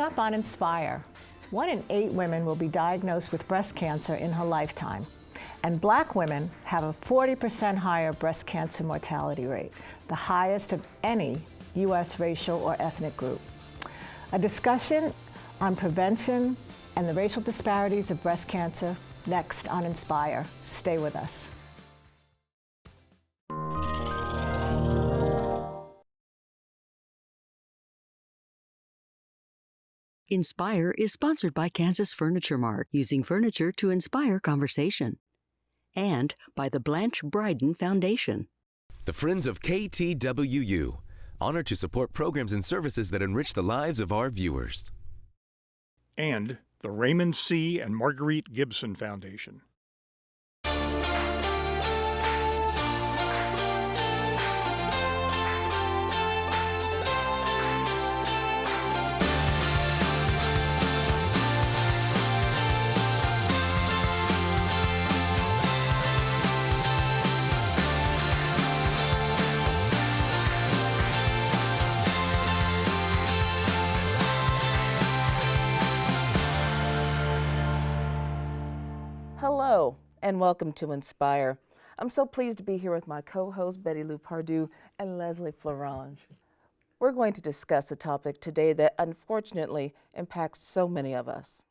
up on Inspire, 1 in 8 women will be diagnosed with breast cancer in her lifetime. And Black women have a 40% higher breast cancer mortality rate, the highest of any U.S. racial or ethnic group. A discussion on prevention and the racial disparities of breast cancer next on Inspire. Stay with us. Inspire is sponsored by Kansas Furniture Mart, using furniture to inspire conversation. And by the Blanche Bryden Foundation. The Friends of KTWU, honored to support programs and services that enrich the lives of our viewers. And the Raymond C. and Marguerite Gibson Foundation. Hello, and welcome to Inspire. I'm so pleased to be here with my co-hosts, Betty Lou Pardue and Leslie Florange. We're going to discuss a topic today that unfortunately impacts so many of us.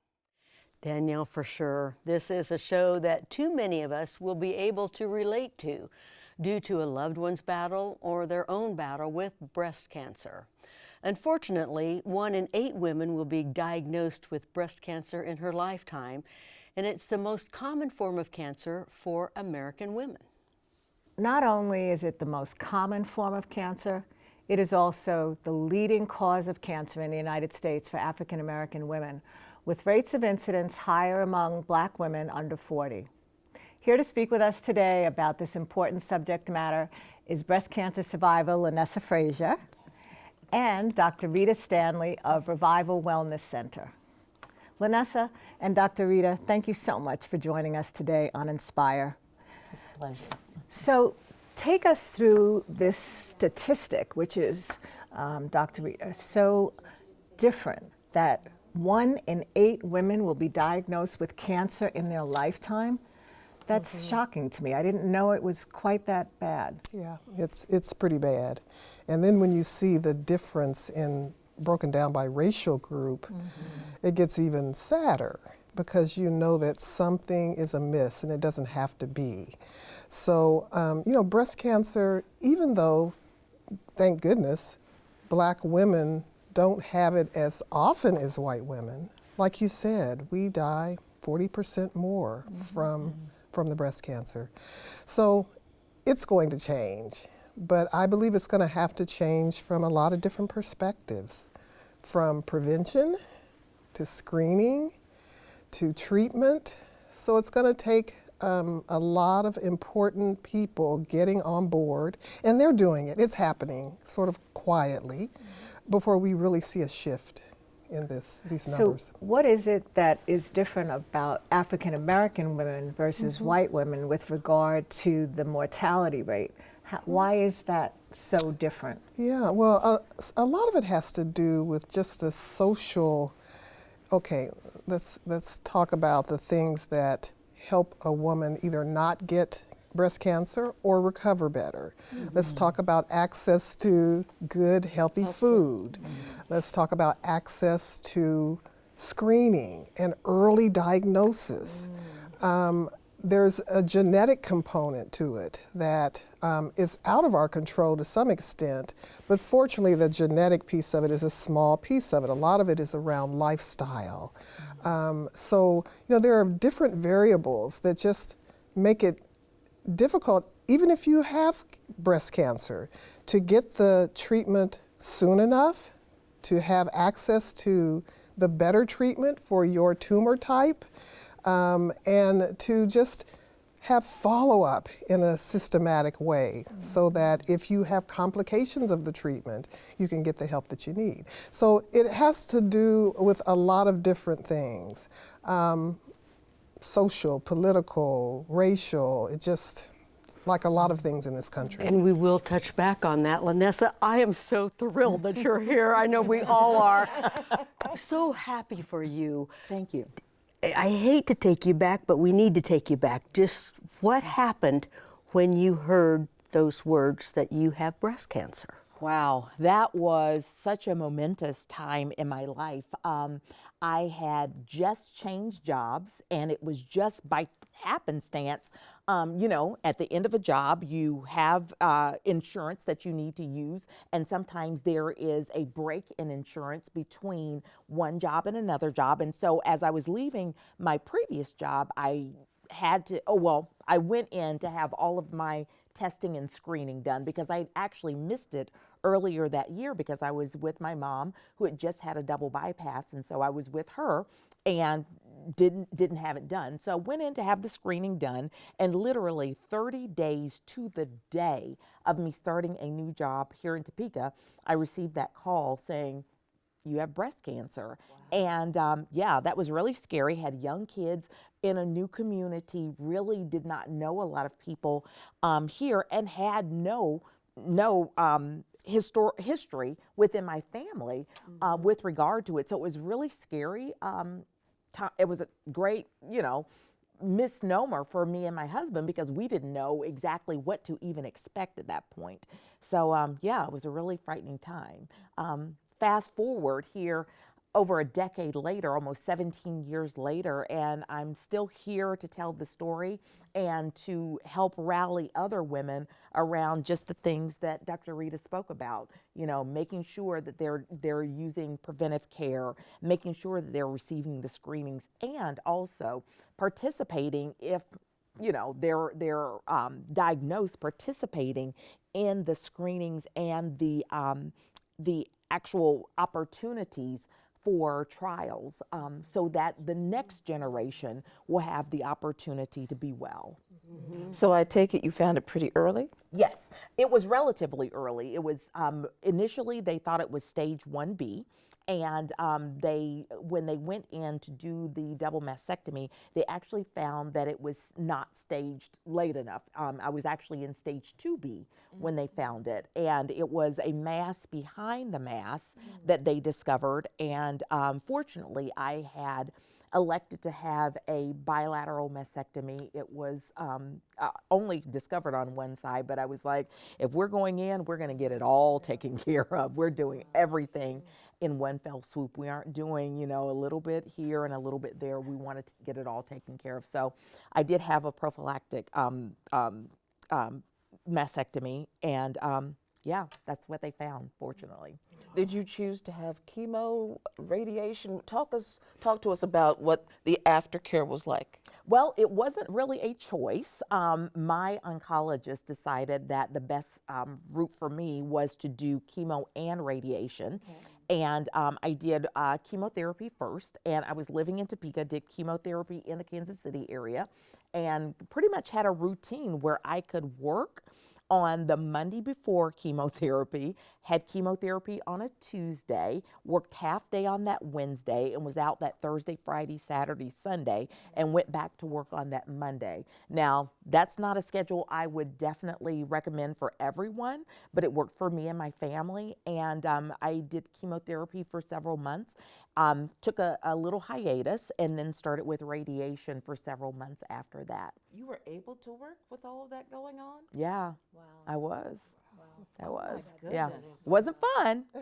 Danielle, for sure. This is a show that too many of us will be able to relate to due to a loved one's battle or their own battle with breast cancer. Unfortunately, 1 in 8 women will be diagnosed with breast cancer in her lifetime, and it's the most common form of cancer for American women. Not only is it the most common form of cancer, it is also the leading cause of cancer in the United States for African American women, with rates of incidence higher among Black women under 40. Here to speak with us today about this important subject matter is breast cancer survivor Linessa Frazier and Dr. Rita Stanley of Revival Wellness Center. Linessa and Dr. Rita, thank you so much for joining us today on Inspire. It's a pleasure. So take us through this statistic, which is, Dr. Rita, so different that 1 in 8 women will be diagnosed with cancer in their lifetime. That's shocking to me. I didn't know it was quite that bad. Yeah, it's pretty bad. And then when you see the difference in broken down by racial group, it gets even sadder because you know that something is amiss and it doesn't have to be. So, breast cancer, even though, thank goodness, Black women don't have it as often as white women, like you said, we die 40% more from the breast cancer. So it's going to change, but I believe it's going to have to change from a lot of different perspectives. From prevention to screening to treatment. So it's going to take a lot of important people getting on board, and they're doing it. It's happening sort of quietly before we really see a shift in these numbers. So what is it that is different about African American women versus white women with regard to the mortality rate? Why is that so different? Yeah, well, a lot of it has to do with just the social, let's talk about the things that help a woman either not get breast cancer or recover better. Let's talk about access to good, healthy food. Let's talk about access to screening and early diagnosis. There's a genetic component to it that is out of our control to some extent, but fortunately the genetic piece of it is a small piece of it. A lot of it is around lifestyle. So, there are different variables that just make it difficult, even if you have breast cancer, to get the treatment soon enough, to have access to the better treatment for your tumor type, and to just have follow-up in a systematic way so that if you have complications of the treatment, you can get the help that you need. So it has to do with a lot of different things, social, political, racial, it just, like a lot of things in this country. And we will touch back on that. Linessa, I am so thrilled that you're here. I know we all are. so happy for you. Thank you. I hate to take you back, but we need to take you back. Just what happened when you heard those words that you have breast cancer? Wow, that was such a momentous time in my life. I had just changed jobs, and it was just by happenstance. At the end of a job, you have insurance that you need to use, and sometimes there is a break in insurance between one job and another job. And so as I was leaving my previous job, I went in to have all of my testing and screening done because I actually missed it earlier that year because I was with my mom who had just had a double bypass, and so I was with her and didn't have it done. So I went in to have the screening done, and literally 30 days to the day of me starting a new job here in Topeka, I received that call saying, you have breast cancer. Wow. And that was really scary. Had young kids in a new community, really did not know a lot of people here, and had no history within my family with regard to it. So it was really scary. It was a great, misnomer for me and my husband because we didn't know exactly what to even expect at that point. So it was a really frightening time. Fast forward here over a decade later, almost 17 years later, and I'm still here to tell the story and to help rally other women around just the things that Dr. Rita spoke about, making sure that they're using preventive care, making sure that they're receiving the screenings, and also participating if they're diagnosed, participating in the screenings and the actual opportunities for trials so that the next generation will have the opportunity to be well. Mm-hmm. So I take it you found it pretty early? Yes, it was relatively early. It was initially they thought it was stage 1B. And when they went in to do the double mastectomy, they actually found that it was not staged late enough. I was actually in stage 2B when they found it. And it was a mass behind the mass that they discovered. And fortunately, I had elected to have a bilateral mastectomy. It was only discovered on one side, but I was like, if we're going in, we're going to get it all taken care of. We're doing everything in one fell swoop. We aren't doing, a little bit here and a little bit there. We wanted to get it all taken care of. So I did have a prophylactic mastectomy, and that's what they found, fortunately. Did you choose to have chemo, radiation? Talk to us about what the aftercare was like. Well, it wasn't really a choice. My oncologist decided that the best route for me was to do chemo and radiation. Okay. And I did chemotherapy first, and I was living in Topeka, did chemotherapy in the Kansas City area, and pretty much had a routine where I could work on the Monday before chemotherapy, had chemotherapy on a Tuesday, worked half day on that Wednesday, and was out that Thursday, Friday, Saturday, Sunday, and went back to work on that Monday. Now, that's not a schedule I would definitely recommend for everyone, but it worked for me and my family, and I did chemotherapy for several months, took a little hiatus, and then started with radiation for several months after that. You were able to work with all of that going on? Yeah. Wow. I was. Wow. I was. My Yeah. goodness.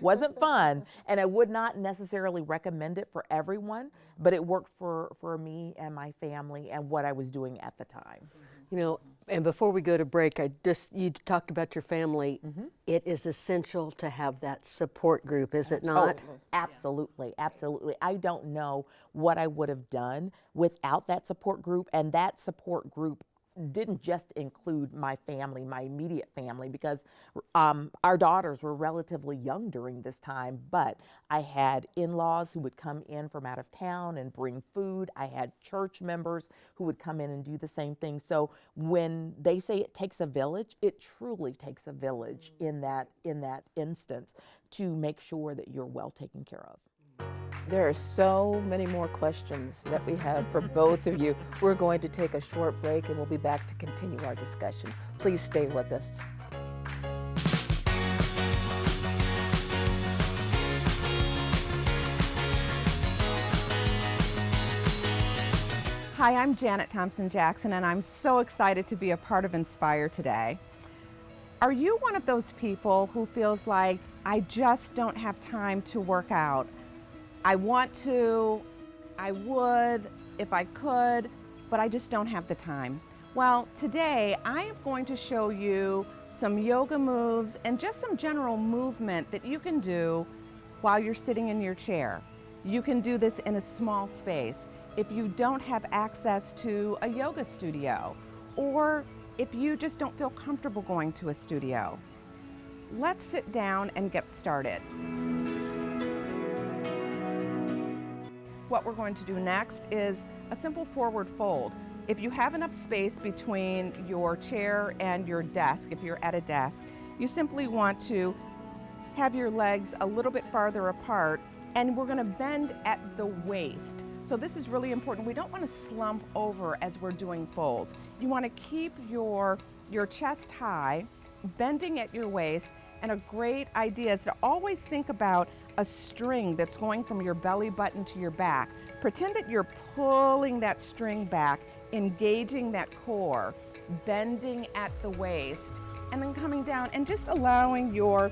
Wasn't fun. And I would not necessarily recommend it for everyone, but it worked for me and my family and what I was doing at the time. And before we go to break, you talked about your family. Mm-hmm. It is essential to have that support group, is it not? Oh, absolutely, absolutely. I don't know what I would have done without that support group, and that support group didn't just include my family, my immediate family, because our daughters were relatively young during this time, but I had in-laws who would come in from out of town and bring food. I had church members who would come in and do the same thing. So when they say it takes a village, it truly takes a village in that instance to make sure that you're well taken care of. There are so many more questions that we have for both of you. We're going to take a short break and we'll be back to continue our discussion. Please stay with us. Hi, I'm Janet Thompson-Jackson, and I'm so excited to be a part of Inspire today. Are you one of those people who feels like, I just don't have time to work out? I want to, I would, if I could, but I just don't have the time. Well, today I am going to show you some yoga moves and just some general movement that you can do while you're sitting in your chair. You can do this in a small space if you don't have access to a yoga studio, or if you just don't feel comfortable going to a studio. Let's sit down and get started. What we're going to do next is a simple forward fold. If you have enough space between your chair and your desk, if you're at a desk, you simply want to have your legs a little bit farther apart, and we're going to bend at the waist. So this is really important. We don't want to slump over as we're doing folds. You want to keep your chest high, bending at your waist, and a great idea is to always think about a string that's going from your belly button to your back. Pretend that you're pulling that string back, engaging that core, bending at the waist, and then coming down and just allowing your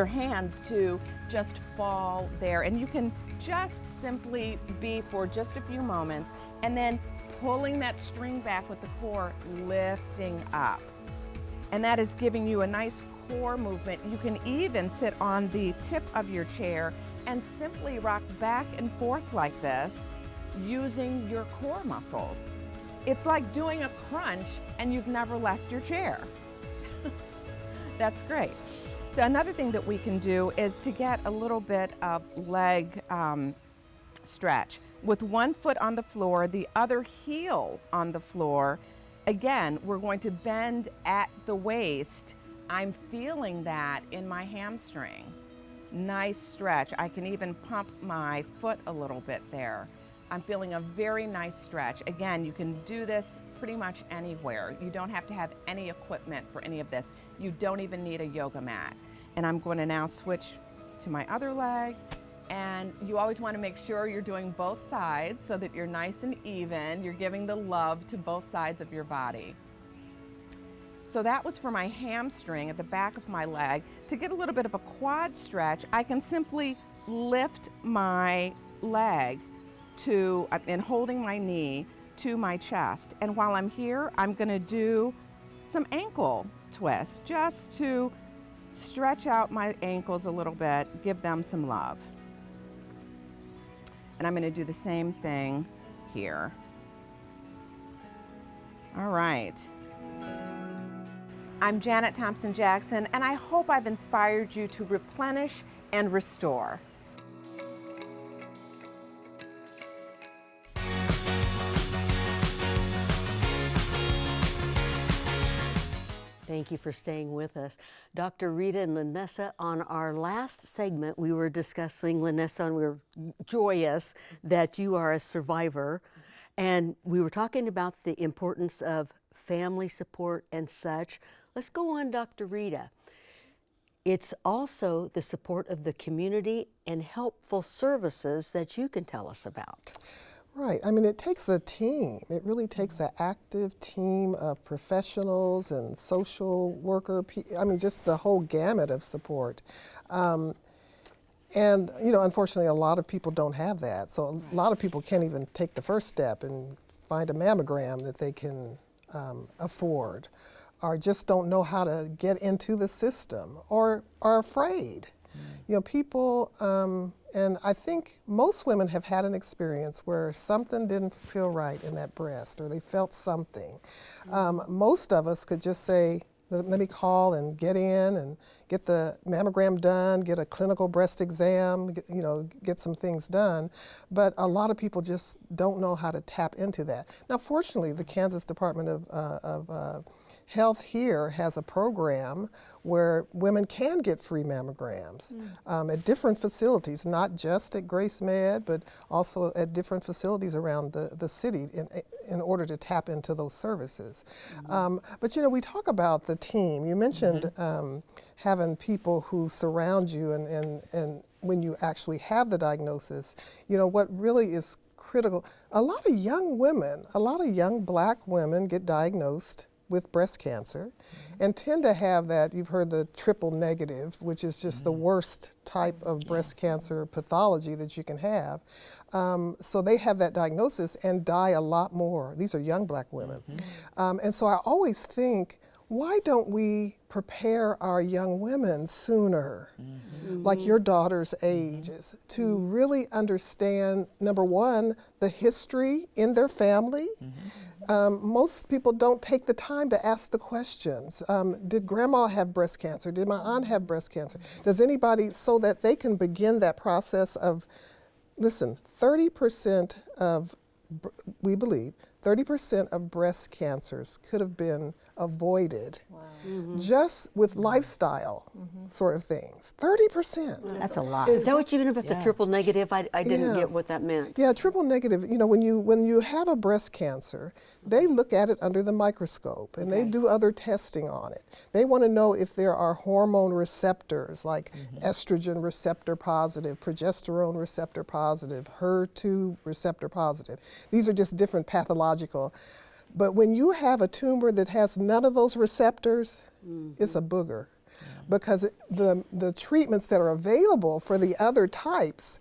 hands to just fall there. And you can just simply be for just a few moments, and then pulling that string back with the core lifting up. And that is giving you a nice core movement. You can even sit on the tip of your chair and simply rock back and forth like this using your core muscles. It's like doing a crunch and you've never left your chair. That's great. So another thing that we can do is to get a little bit of leg stretch. With one foot on the floor, the other heel on the floor. Again, we're going to bend at the waist. I'm feeling that in my hamstring. Nice stretch. I can even pump my foot a little bit there. I'm feeling a very nice stretch. Again, you can do this pretty much anywhere. You don't have to have any equipment for any of this. You don't even need a yoga mat. And I'm going to now switch to my other leg. And you always want to make sure you're doing both sides so that you're nice and even. You're giving the love to both sides of your body. So that was for my hamstring at the back of my leg. To get a little bit of a quad stretch, I can simply lift my leg and holding my knee to my chest. And while I'm here, I'm going to do some ankle twists just to stretch out my ankles a little bit, give them some love. And I'm going to do the same thing here. All right. I'm Janet Thompson-Jackson, and I hope I've inspired you to replenish and restore. Thank you for staying with us. Dr. Rita and Linessa, on our last segment, we were discussing, Linessa, and we were joyous that you are a survivor. And we were talking about the importance of family support and such. Let's go on, Dr. Rita. It's also the support of the community and helpful services that you can tell us about. Right. I mean, it takes a team. It really takes an active team of professionals and social worker, just the whole gamut of support. And, unfortunately, a lot of people don't have that. So a lot of people can't even take the first step and find a mammogram that they can afford, or just don't know how to get into the system, or are afraid. People, and I think most women have had an experience where something didn't feel right in that breast, or they felt something. Most of us could just say, let me call and get in and get the mammogram done, get a clinical breast exam, get some things done. But a lot of people just don't know how to tap into that. Now, fortunately, the Kansas Department of Health here has a program where women can get free mammograms at different facilities, not just at Grace Med, but also at different facilities around the city in order to tap into those services. But we talk about the team. You mentioned having people who surround you, and when you actually have the diagnosis, what really is critical. A lot of young women, a lot of young black women get diagnosed with breast cancer and tend to have that, you've heard the triple negative, which is just the worst type of breast cancer pathology that you can have. So they have that diagnosis and die a lot more. These are young black women. And so I always think, why don't we prepare our young women sooner, like your daughter's ages, to really understand, number one, the history in their family. Most people don't take the time to ask the questions. Did grandma have breast cancer? Did my aunt have breast cancer? Does anybody, so that they can begin that process of, listen, 30% of, we believe, 30% of breast cancers could have been avoided just with lifestyle sort of things. 30%. That's a lot. Is that what you meant about the triple negative? I didn't get what that meant. Yeah, triple negative, you know, when you have a breast cancer, they look at it under the microscope and they do other testing on it. They want to know if there are hormone receptors like estrogen receptor positive, progesterone receptor positive, HER2 receptor positive. These are just different pathological. But when you have a tumor that has none of those receptors, it's a booger. Because the treatments that are available for the other types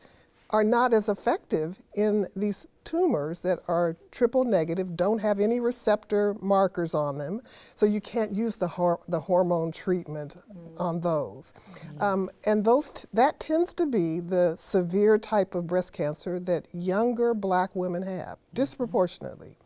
are not as effective in these tumors that are triple negative, don't have any receptor markers on them, so you can't use the hormone treatment on those. And that tends to be the severe type of breast cancer that younger black women have, disproportionately.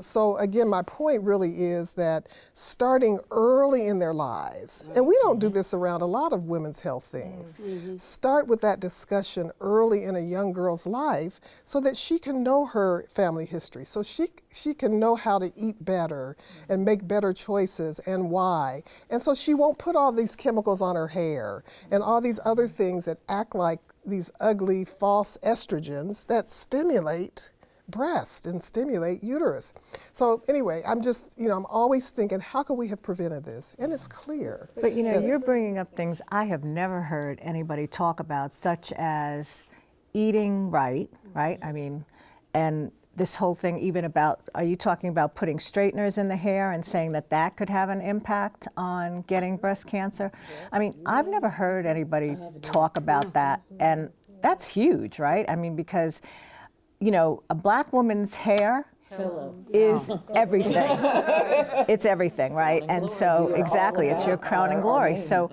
So again, my point really is that starting early in their lives, and we don't do this around a lot of women's health things, start with that discussion early in a young girl's life so that she can know her family history, so she can know how to eat better and make better choices and why. And so she won't put all these chemicals on her hair and all these other things that act like these ugly false estrogens that stimulate breast and stimulate uterus. So anyway, I'm just, I'm always thinking, how could we have prevented this? And it's clear. But you're bringing up things I have never heard anybody talk about, such as eating right? I mean, and this whole thing even about, are you talking about putting straighteners in the hair and saying that could have an impact on getting breast cancer? I mean, I've never heard anybody talk about that, and that's huge, right? I mean, because a black woman's hair is everything. It's everything, right? And so, exactly, it's your crown and glory. So,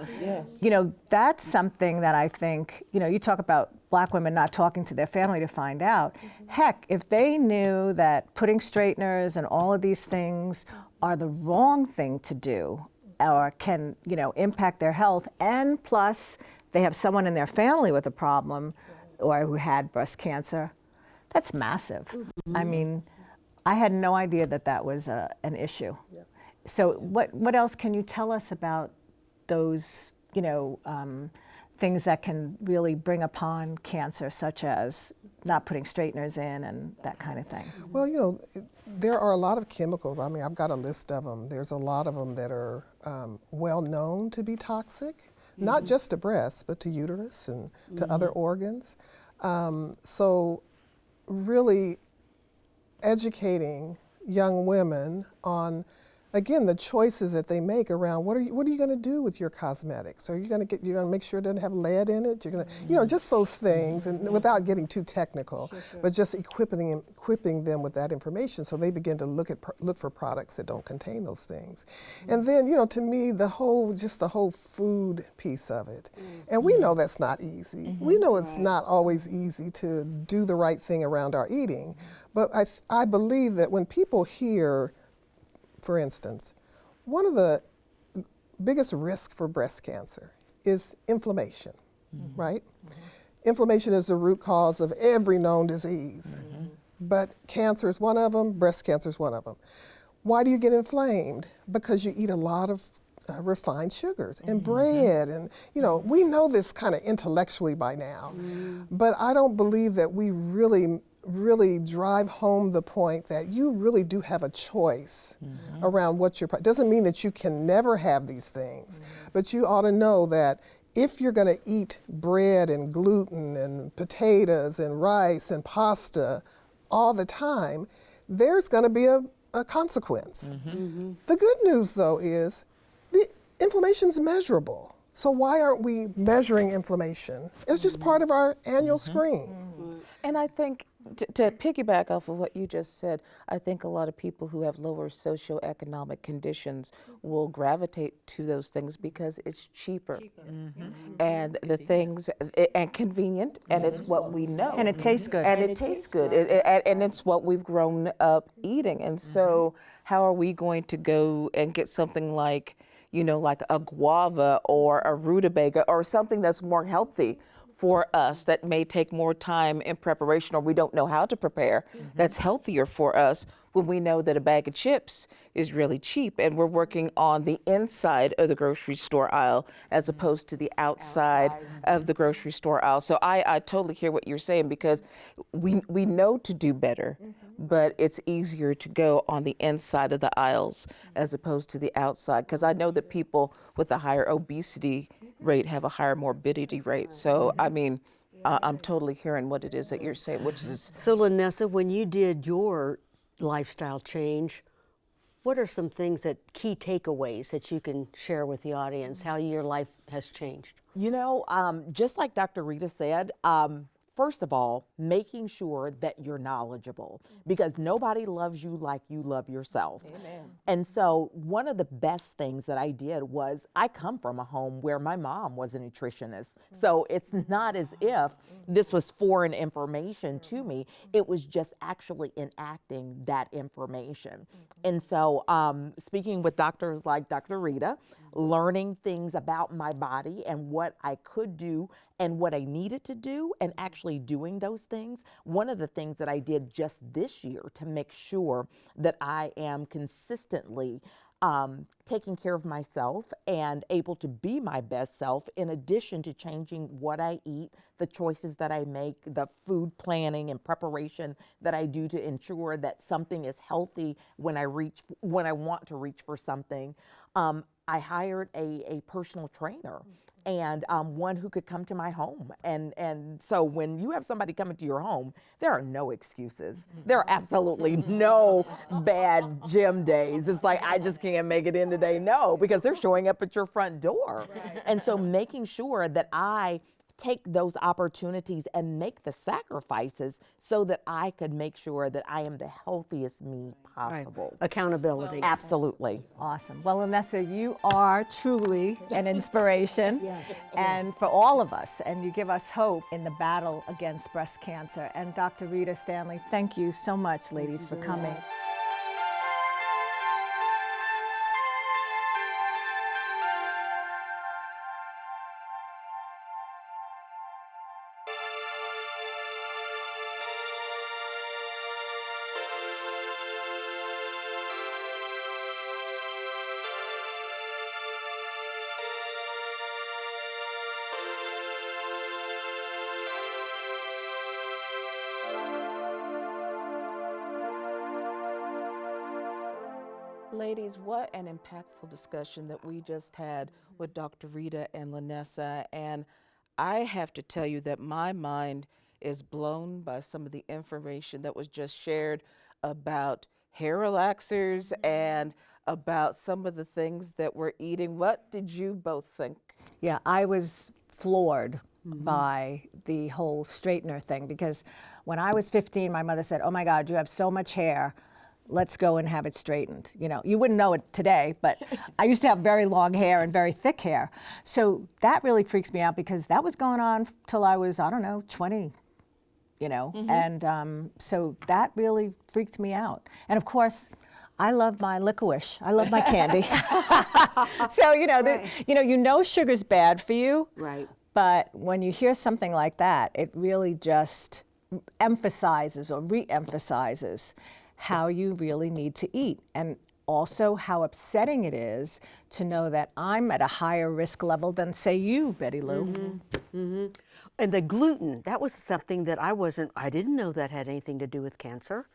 that's something that I think, you talk about black women not talking to their family to find out. Heck, if they knew that putting straighteners and all of these things are the wrong thing to do, or can, impact their health, and plus they have someone in their family with a problem or who had breast cancer, that's massive. I mean, I had no idea that was an issue. So what else can you tell us about those, things that can really bring upon cancer, such as not putting straighteners in and that kind of thing? Well, there are a lot of chemicals. I mean, I've got a list of them. There's a lot of them that are well known to be toxic, not just to breast, but to uterus and to other organs. So really educating young women on, again, the choices that they make around what are you going to do with your cosmetics? Are you going to make sure it doesn't have lead in it? You're going to, just those things, and without getting too technical, but just equipping them with that information so they begin to look for products that don't contain those things. And then, to me, the whole food piece of it. And we know that's not easy. We know it's not always easy to do the right thing around our eating. But I believe that when people hear, for instance, one of the biggest risks for breast cancer is inflammation, right? Inflammation is the root cause of every known disease. But cancer is one of them, breast cancer is one of them. Why do you get inflamed? Because you eat a lot of refined sugars and bread, and we know this kind of intellectually by now, but I don't believe that we really drive home the point that you really do have a choice around what doesn't mean that you can never have these things, but you ought to know that if you're going to eat bread and gluten and potatoes and rice and pasta all the time, there's going to be a consequence. The good news, though, is the inflammation's measurable. So why aren't we measuring inflammation? It's just part of our annual screen. And I think, to piggyback off of what you just said, I think a lot of people who have lower socioeconomic conditions will gravitate to those things because it's cheaper. And the things, and convenient, and it's what we know. And it tastes good. And it tastes good. And it's what we've grown up eating. And so how are we going to go and get something like, you know, like a guava or a rutabaga or something that's more healthy for us that may take more time in preparation, or we don't know how to prepare, that's healthier for us, when we know that a bag of chips is really cheap and we're working on the inside of the grocery store aisle as opposed to the outside of the grocery store aisle. So I totally hear what you're saying, because we know to do better, but it's easier to go on the inside of the aisles as opposed to the outside, because I know that people with a higher obesity rate have a higher morbidity rate. So, I mean, I'm totally hearing what it is that you're saying, which is... So, Linessa, when you did your lifestyle change, what are some things key takeaways that you can share with the audience, how your life has changed? You know, just like Dr. Rita said, first of all, making sure that you're knowledgeable, because nobody loves you like you love yourself. Amen. And so one of the best things that I did was, I come from a home where my mom was a nutritionist. So it's not as if this was foreign information to me. It was just actually enacting that information. And so speaking with doctors like Dr. Rita, learning things about my body and what I could do and what I needed to do, and actually doing those things. One of the things that I did just this year to make sure that I am consistently taking care of myself and able to be my best self, in addition to changing what I eat, the choices that I make, the food planning and preparation that I do to ensure that something is healthy when I want to reach for something. I hired a personal trainer, and one who could come to my home. And so when you have somebody coming to your home, there are no excuses. There are absolutely no bad gym days. It's like, I just can't make it in today. No, because they're showing up at your front door. And so making sure that I take those opportunities and make the sacrifices so that I could make sure that I am the healthiest me possible. Right. Accountability. Absolutely. Awesome. Well, Linessa, you are truly an inspiration and for all of us, and you give us hope in the battle against breast cancer. And Dr. Rita Stanley, thank you so much, ladies, for coming. Ladies, what an impactful discussion that we just had with Dr. Rita and Linessa. And I have to tell you that my mind is blown by some of the information that was just shared about hair relaxers and about some of the things that we're eating. What did you both think? Yeah, I was floored by the whole straightener thing, because when I was 15, my mother said, "Oh my God, you have so much hair. Let's go and have it straightened." You know, you wouldn't know it today, but I used to have very long hair and very thick hair. So that really freaks me out, because that was going on till I was, I don't know, 20, you know, and so that really freaked me out. And of course, I love my licorice. I love my candy. So, you know, sugar's bad for you. Right. But when you hear something like that, it really just emphasizes or re-emphasizes how you really need to eat, and also how upsetting it is to know that I'm at a higher risk level than, say, you, Betty Lou. And the gluten, that was something that I didn't know that had anything to do with cancer.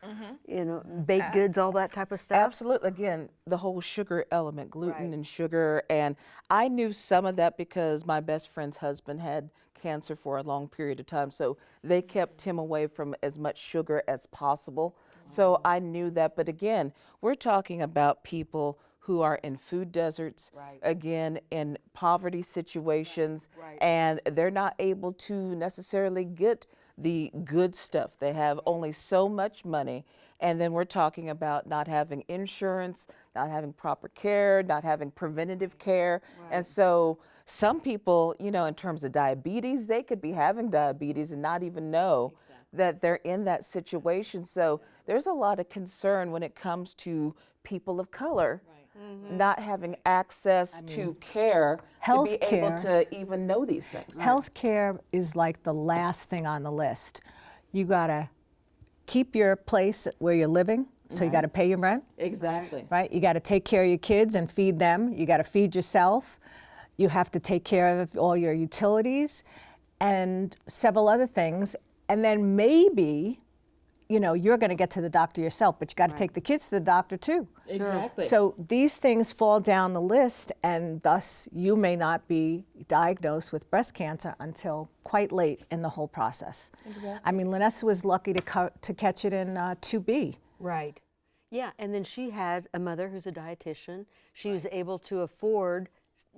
You know, baked goods, all that type of stuff. Absolutely. Again, the whole sugar element, gluten and sugar. And I knew some of that because my best friend's husband had cancer for a long period of time. So they kept him away from as much sugar as possible. So I knew that. But again, we're talking about people who are in food deserts, again, in poverty situations, and they're not able to necessarily get the good stuff. They have only so much money. And then we're talking about not having insurance, not having proper care, not having preventative care. And so some people, you know, in terms of diabetes, they could be having diabetes and not even know that they're in that situation. So there's a lot of concern when it comes to people of color not having access to care to be able to even know these things. Healthcare is like the last thing on the list. You gotta keep your place where you're living, so you gotta pay your rent. Exactly. Right? You gotta take care of your kids and feed them. You gotta feed yourself. You have to take care of all your utilities and several other things. And then maybe, you know, you're going to get to the doctor yourself, but you got to take the kids to the doctor too. Exactly. So these things fall down the list, and thus you may not be diagnosed with breast cancer until quite late in the whole process. Exactly. I mean, Linessa was lucky to catch it in 2B. Right. Yeah, and then she had a mother who's a dietitian. She was able to afford,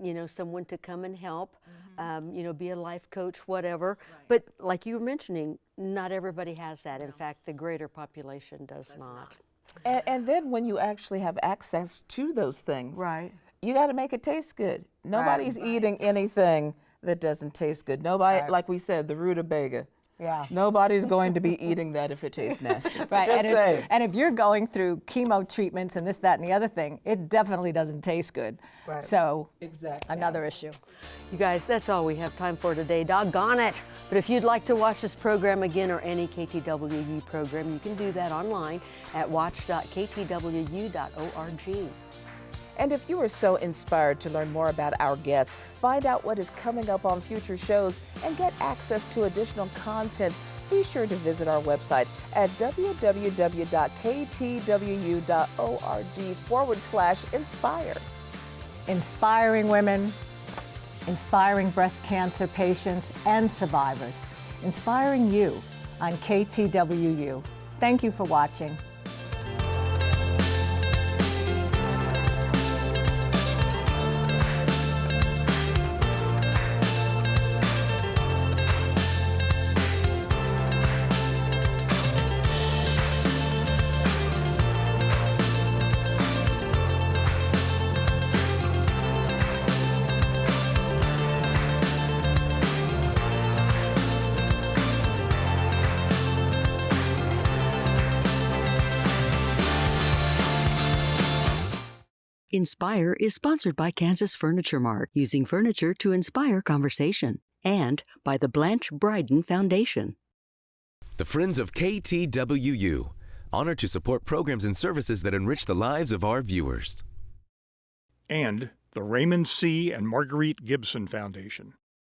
you know, someone to come and help, you know, be a life coach, whatever. But like you were mentioning, not everybody has that. In fact, the greater population does not. And then when you actually have access to those things, you got to make it taste good. Nobody's eating anything that doesn't taste good. Nobody, like we said, the rutabaga. Yeah. Nobody's going to be eating that if it tastes nasty. Right. Just saying. And if you're going through chemo treatments and this, that, and the other thing, it definitely doesn't taste good. Right. So Exactly. another issue. You guys, that's all we have time for today. Doggone it. But if you'd like to watch this program again or any KTWU program, you can do that online at watch.ktwu.org. And if you are so inspired to learn more about our guests, find out what is coming up on future shows, and get access to additional content, be sure to visit our website at www.ktwu.org/inspire. Inspiring women, inspiring breast cancer patients and survivors, inspiring you on KTWU. Thank you for watching. Inspire is sponsored by Kansas Furniture Mart, using furniture to inspire conversation, and by the Blanche Bryden Foundation. The Friends of KTWU, honored to support programs and services that enrich the lives of our viewers. And the Raymond C. and Marguerite Gibson Foundation.